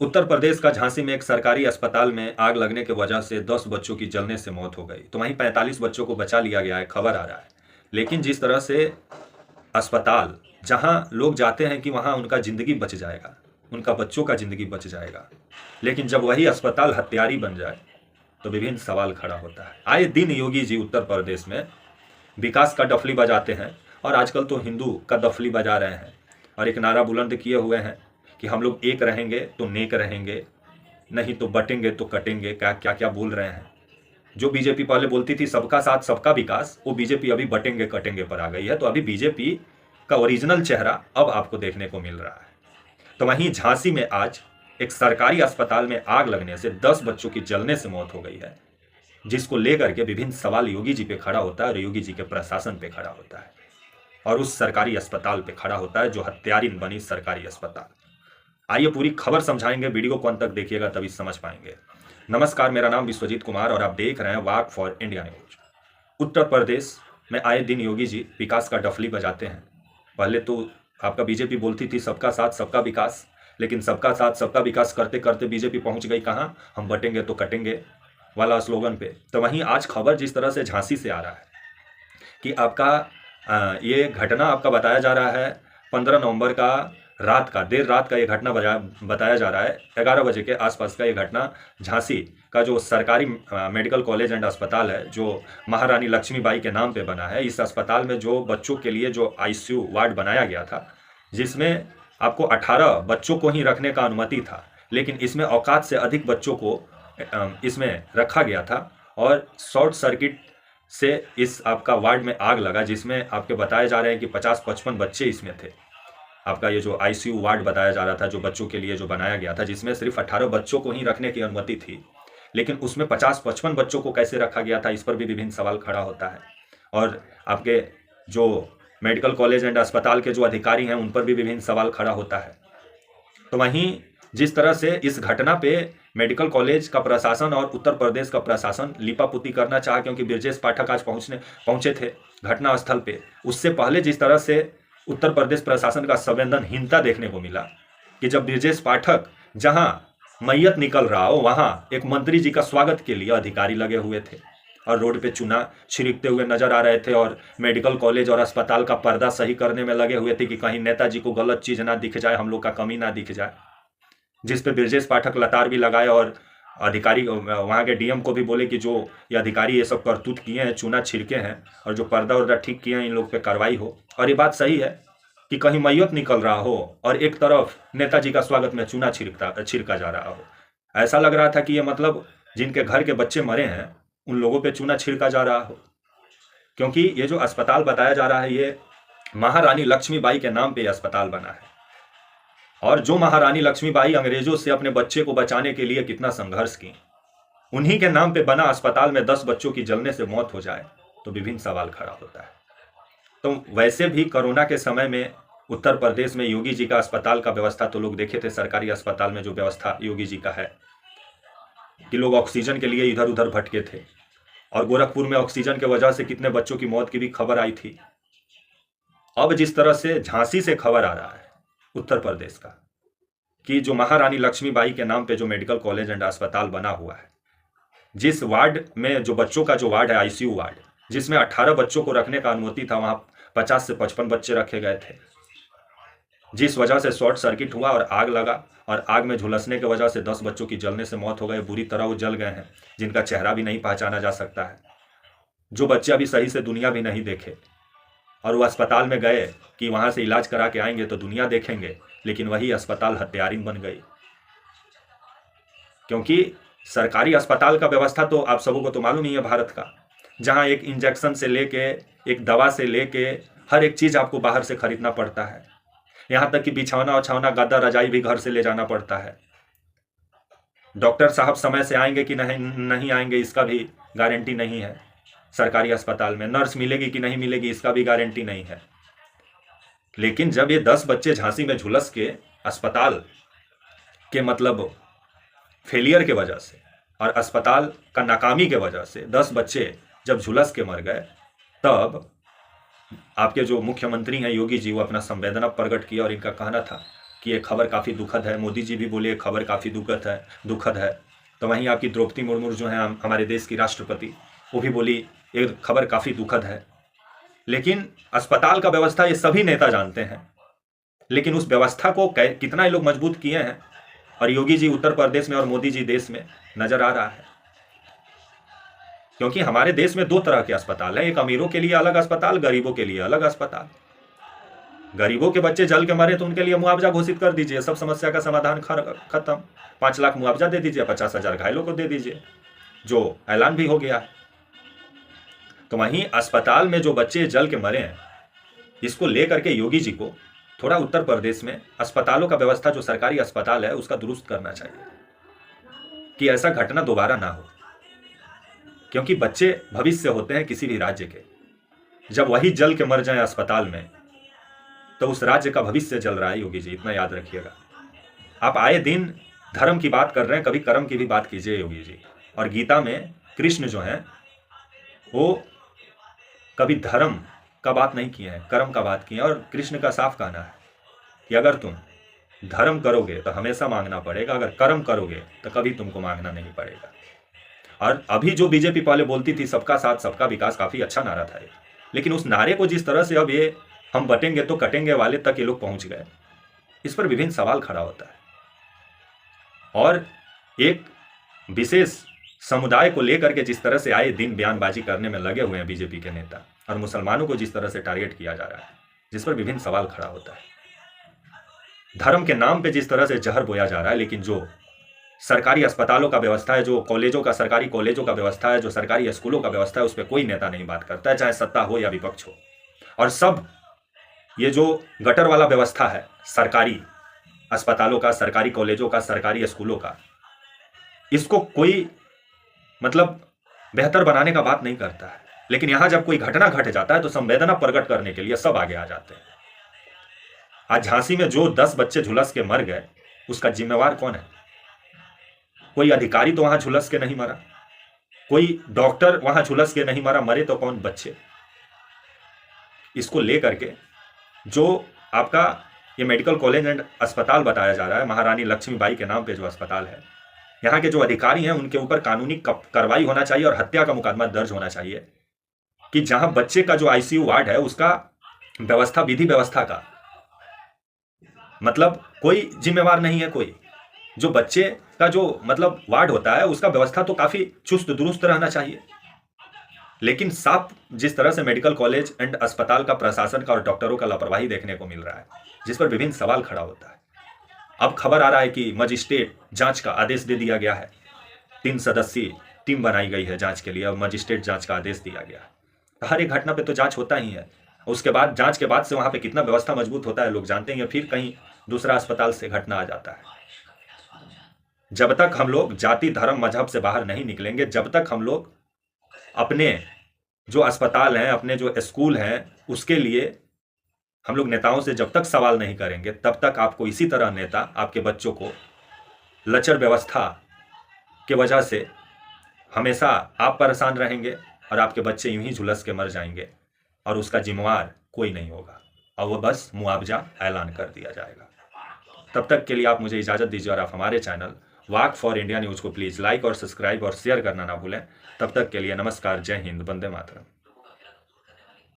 उत्तर प्रदेश का झांसी में एक सरकारी अस्पताल में आग लगने की वजह से 10 बच्चों की जलने से मौत हो गई। तो वहीं 45 बच्चों को बचा लिया गया है, खबर आ रहा है। लेकिन जिस तरह से अस्पताल, जहां लोग जाते हैं कि वहां उनका ज़िंदगी बच जाएगा, उनका बच्चों का ज़िंदगी बच जाएगा, लेकिन जब वही अस्पताल हत्यारी बन जाए तो विभिन्न सवाल खड़ा होता है। आए दिन योगी जी उत्तर प्रदेश में विकास का डफली बजाते हैं और आजकल तो हिंदू का डफली बजा रहे हैं और एक नारा बुलंद किए हुए हैं कि हम लोग एक रहेंगे तो नेक रहेंगे, नहीं तो बटेंगे तो कटेंगे। क्या क्या क्या बोल रहे हैं। जो बीजेपी पहले बोलती थी सबका साथ सबका विकास, वो बीजेपी अभी बटेंगे कटेंगे पर आ गई है। तो अभी बीजेपी का ओरिजिनल चेहरा अब आपको देखने को मिल रहा है। तो वहीं झांसी में आज एक सरकारी अस्पताल में आग लगने से 10 बच्चों की जलने से मौत हो गई है, जिसको लेकर के विभिन्न सवाल योगी जी पे खड़ा होता है और योगी जी के प्रशासन पे खड़ा होता है और उस सरकारी अस्पताल पे खड़ा होता है जो हत्यारिन बनी सरकारी अस्पताल। आइए पूरी खबर समझाएंगे, वीडियो को अंत तक देखिएगा तभी समझ पाएंगे। नमस्कार, मेरा नाम विश्वजीत कुमार और आप देख रहे हैं वाक for India news. Uttar Pradesh में आए दिन योगी जी विकास का डफली बजाते हैं। पहले तो आपका बीजेपी बोलती थी सबका साथ सबका विकास, लेकिन सबका साथ सबका विकास करते करते बीजेपी पहुंच गई कहाँ, हम बटेंगे तो कटेंगे वाला स्लोगन पे। तो वहीं आज खबर जिस तरह से झांसी से आ रहा है कि आपका ये घटना आपका बताया जा रहा है 15 नवंबर का रात का, देर रात का ये घटना बताया जा रहा है। 11 बजे के आसपास का ये घटना झांसी का जो सरकारी मेडिकल कॉलेज एंड अस्पताल है, जो महारानी लक्ष्मीबाई के नाम पे बना है, इस अस्पताल में जो बच्चों के लिए जो आईसीयू वार्ड बनाया गया था, जिसमें आपको 18 बच्चों को ही रखने का अनुमति था, लेकिन इसमें औकात से अधिक बच्चों को इसमें रखा गया था और शॉर्ट सर्किट से इस आपका वार्ड में आग लगा, जिसमें आपके बताए जा रहे हैं कि 50-55 बच्चे इसमें थे। आपका ये जो आईसीयू वार्ड बताया जा रहा था जो बच्चों के लिए जो बनाया गया था, जिसमें सिर्फ 18 बच्चों को ही रखने की अनुमति थी, लेकिन उसमें 50-55 बच्चों को कैसे रखा गया था, इस पर भी विभिन्न सवाल खड़ा होता है। और आपके जो मेडिकल कॉलेज एंड अस्पताल के जो अधिकारी हैं उन पर भी विभिन्न सवाल खड़ा होता है। तो वहीं जिस तरह से इस घटना पे मेडिकल कॉलेज का प्रशासन और उत्तर प्रदेश का प्रशासन लिपापुती करना चाहा, क्योंकि ब्रजेश पाठक आज पहुंचे थे घटनास्थल पे, उससे पहले जिस तरह से उत्तर प्रदेश प्रशासन का संवेदनहीनता देखने को मिला कि जब ब्रजेश पाठक जहां मैयत निकल रहा हो वहां एक मंत्री जी का स्वागत के लिए अधिकारी लगे हुए थे और रोड पे चूना छिड़कते हुए नजर आ रहे थे और मेडिकल कॉलेज और अस्पताल का पर्दा सही करने में लगे हुए थे कि कहीं नेताजी को गलत चीज ना दिख जाए, हम लोग का कमी ना दिख जाए। जिस पे ब्रजेश पाठक लतार भी लगाए और अधिकारी वहाँ के डीएम को भी बोले कि जो ये अधिकारी ये सब करतूत किए हैं, चूना छिड़के हैं और जो पर्दा वर्दा ठीक किए हैं, इन लोग पे कार्रवाई हो। और ये बात सही है कि कहीं मैयत निकल रहा हो और एक तरफ नेताजी का स्वागत में चूना छिड़का जा रहा हो। ऐसा लग रहा था कि ये मतलब जिनके घर के बच्चे मरे हैं उन लोगों पे चूना छिड़का जा रहा हो, क्योंकि ये जो अस्पताल बताया जा रहा है ये महारानी लक्ष्मीबाई के नाम पे अस्पताल बना है और जो महारानी लक्ष्मीबाई अंग्रेजों से अपने बच्चे को बचाने के लिए कितना संघर्ष की, उन्हीं के नाम पे बना अस्पताल में 10 बच्चों की जलने से मौत हो जाए तो विभिन्न सवाल खड़ा होता है। तो वैसे भी कोरोना के समय में उत्तर प्रदेश में योगी जी का अस्पताल का व्यवस्था तो लोग देखे थे, सरकारी अस्पताल में जो व्यवस्था योगी जी का है कि लोग ऑक्सीजन के लिए इधर उधर भटके थे और गोरखपुर में ऑक्सीजन के वजह से कितने बच्चों की मौत की भी खबर आई थी। अब जिस तरह से झांसी से खबर आ रहा है उत्तर प्रदेश का कि जो महारानी लक्ष्मीबाई के नाम पे जो मेडिकल कॉलेज एंड अस्पताल बना हुआ है, जिस वार्ड में जो बच्चों का जो वार्ड है आईसीयू वार्ड, जिसमें 18 बच्चों को रखने का अनुमति था, वहां 50 से 55 बच्चे रखे गए थे, जिस वजह से शॉर्ट सर्किट हुआ और आग लगा और आग में झुलसने की वजह से 10 बच्चों की जलने से मौत हो गई। बुरी तरह वो जल गए हैं, जिनका चेहरा भी नहीं पहचाना जा सकता है, जो बच्चे अभी सही से दुनिया भी नहीं देखे और वो अस्पताल में गए कि वहां से इलाज करा के आएंगे तो दुनिया देखेंगे, लेकिन वही अस्पताल हत्यारिन बन गई। क्योंकि सरकारी अस्पताल का व्यवस्था तो आप सबों को तो मालूम ही है भारत का, जहां एक इंजेक्शन से लेके एक दवा से लेके हर एक चीज आपको बाहर से खरीदना पड़ता है, यहां तक कि बिछौना उछौना गद्दा रजाई भी घर से ले जाना पड़ता है। डॉक्टर साहब समय से आएंगे कि नहीं आएंगे इसका भी गारंटी नहीं है। सरकारी अस्पताल में नर्स मिलेगी कि नहीं मिलेगी इसका भी गारंटी नहीं है। लेकिन जब ये 10 बच्चे झांसी में झुलस के अस्पताल के मतलब फेलियर के वजह से और अस्पताल का नाकामी के वजह से 10 बच्चे जब झुलस के मर गए, तब आपके जो मुख्यमंत्री हैं योगी जी, वो अपना संवेदना प्रकट किया और इनका कहना था कि ये खबर काफ़ी दुखद है, मोदी जी भी बोले ये खबर काफ़ी दुखद है। तो वहीं आपकी द्रौपदी मुर्मू जो हैं हमारे देश की राष्ट्रपति, वो भी बोली ये खबर काफ़ी दुखद है। लेकिन अस्पताल का व्यवस्था ये सभी नेता जानते हैं, लेकिन उस व्यवस्था को कितना ये लोग मजबूत किए हैं, और योगी जी उत्तर प्रदेश में और मोदी जी देश में नजर आ रहा है। क्योंकि हमारे देश में दो तरह के अस्पताल हैं, एक अमीरों के लिए अलग अस्पताल, गरीबों के लिए अलग अस्पताल। गरीबों के बच्चे जल के मरे तो उनके लिए मुआवजा घोषित कर दीजिए, सब समस्या का समाधान खत्म। 5 लाख मुआवजा दे दीजिए, 50,000 घायलों को दे दीजिए, जो ऐलान भी हो गया है। तो वहीं अस्पताल में जो बच्चे जल के मरे हैं, इसको लेकर के योगी जी को थोड़ा उत्तर प्रदेश में अस्पतालों का व्यवस्था, जो सरकारी अस्पताल है, उसका दुरुस्त करना चाहिए कि ऐसा घटना दोबारा ना हो। क्योंकि बच्चे भविष्य होते हैं किसी भी राज्य के, जब वही जल के मर जाए अस्पताल में तो उस राज्य का भविष्य जल रहा है। योगी जी, इतना याद रखिएगा। आप आए दिन धर्म की बात कर रहे हैं, कभी कर्म की भी बात कीजिए योगी जी। और गीता में कृष्ण जो है वो कभी धर्म का बात नहीं किए हैं, कर्म का बात किए हैं। और कृष्ण का साफ कहना है कि अगर तुम धर्म करोगे तो हमेशा मांगना पड़ेगा, अगर कर्म करोगे तो कभी तुमको मांगना नहीं पड़ेगा। और अभी जो बीजेपी पहले बोलती थी सबका साथ सबका विकास, काफी अच्छा नारा था ये, लेकिन उस नारे को जिस तरह से अब ये हम बटेंगे तो कटेंगे वाले तक ये लोग पहुंच गए, इस पर विभिन्न सवाल खड़ा होता है। और एक विशेष समुदाय को लेकर के जिस तरह से आए दिन बयानबाजी करने में लगे हुए हैं बीजेपी के नेता, और मुसलमानों को जिस तरह से टारगेट किया जा रहा है, जिस पर विभिन्न सवाल खड़ा होता है। धर्म के नाम पे जिस तरह से जहर बोया जा रहा है, लेकिन जो सरकारी अस्पतालों का व्यवस्था है, जो कॉलेजों का, सरकारी कॉलेजों का व्यवस्था है, जो सरकारी स्कूलों का व्यवस्था है, उस पर कोई नेता नहीं बात करता है, चाहे सत्ता हो या विपक्ष हो। और सब ये जो गटर वाला व्यवस्था है सरकारी अस्पतालों का, सरकारी कॉलेजों का, सरकारी स्कूलों का, इसको कोई मतलब बेहतर बनाने का बात नहीं करता है। लेकिन यहां जब कोई घटना घट जाता है तो संवेदना प्रकट करने के लिए सब आगे आ जाते हैं। आज झांसी में जो 10 बच्चे झुलस के मर गए, उसका जिम्मेवार कौन है? कोई अधिकारी तो वहां झुलस के नहीं मरा, कोई डॉक्टर वहां झुलस के नहीं मरा, मरे तो कौन? बच्चे। इसको लेकर के जो आपका ये मेडिकल कॉलेज एंड अस्पताल बताया जा रहा है, महारानी लक्ष्मीबाई के नाम पे जो अस्पताल है, यहाँ के जो अधिकारी हैं उनके ऊपर कानूनी कार्रवाई होना चाहिए और हत्या का मुकदमा दर्ज होना चाहिए कि जहां बच्चे का जो आईसीयू वार्ड है उसका व्यवस्था, विधि व्यवस्था का मतलब कोई जिम्मेवार नहीं है। कोई जो बच्चे का जो मतलब वार्ड होता है उसका व्यवस्था तो काफी चुस्त दुरुस्त रहना चाहिए। लेकिन साफ जिस तरह से मेडिकल कॉलेज एंड अस्पताल का प्रशासन का और डॉक्टरों का लापरवाही देखने को मिल रहा है, जिस पर विभिन्न सवाल खड़ा होता है। अब खबर आ रहा है कि मजिस्ट्रेट जांच का आदेश दे दिया गया है, 3 सदस्यीय टीम बनाई गई है जांच के लिए, अब मजिस्ट्रेट जांच का आदेश दिया गया है। तो हर एक घटना पे तो जांच होता ही है, उसके बाद जांच के बाद से वहां पे कितना व्यवस्था मजबूत होता है लोग जानते हैं, फिर कहीं दूसरा अस्पताल से घटना आ जाता है। जब तक हम लोग जाति धर्म मजहब से बाहर नहीं निकलेंगे, जब तक हम लोग अपने जो अस्पताल हैं, अपने जो स्कूल हैं, उसके लिए हम लोग नेताओं से जब तक सवाल नहीं करेंगे, तब तक आपको इसी तरह नेता आपके बच्चों को लचर व्यवस्था के वजह से हमेशा आप परेशान रहेंगे और आपके बच्चे यूं ही झुलस के मर जाएंगे और उसका जिम्मेवार कोई नहीं होगा और वो बस मुआवजा ऐलान कर दिया जाएगा। तब तक के लिए आप मुझे इजाज़त दीजिए और आप हमारे channel walk for India news को प्लीज़ लाइक और सब्सक्राइब और शेयर करना ना भूलें। तब तक के लिए नमस्कार, जय हिंद, वंदे मातरम।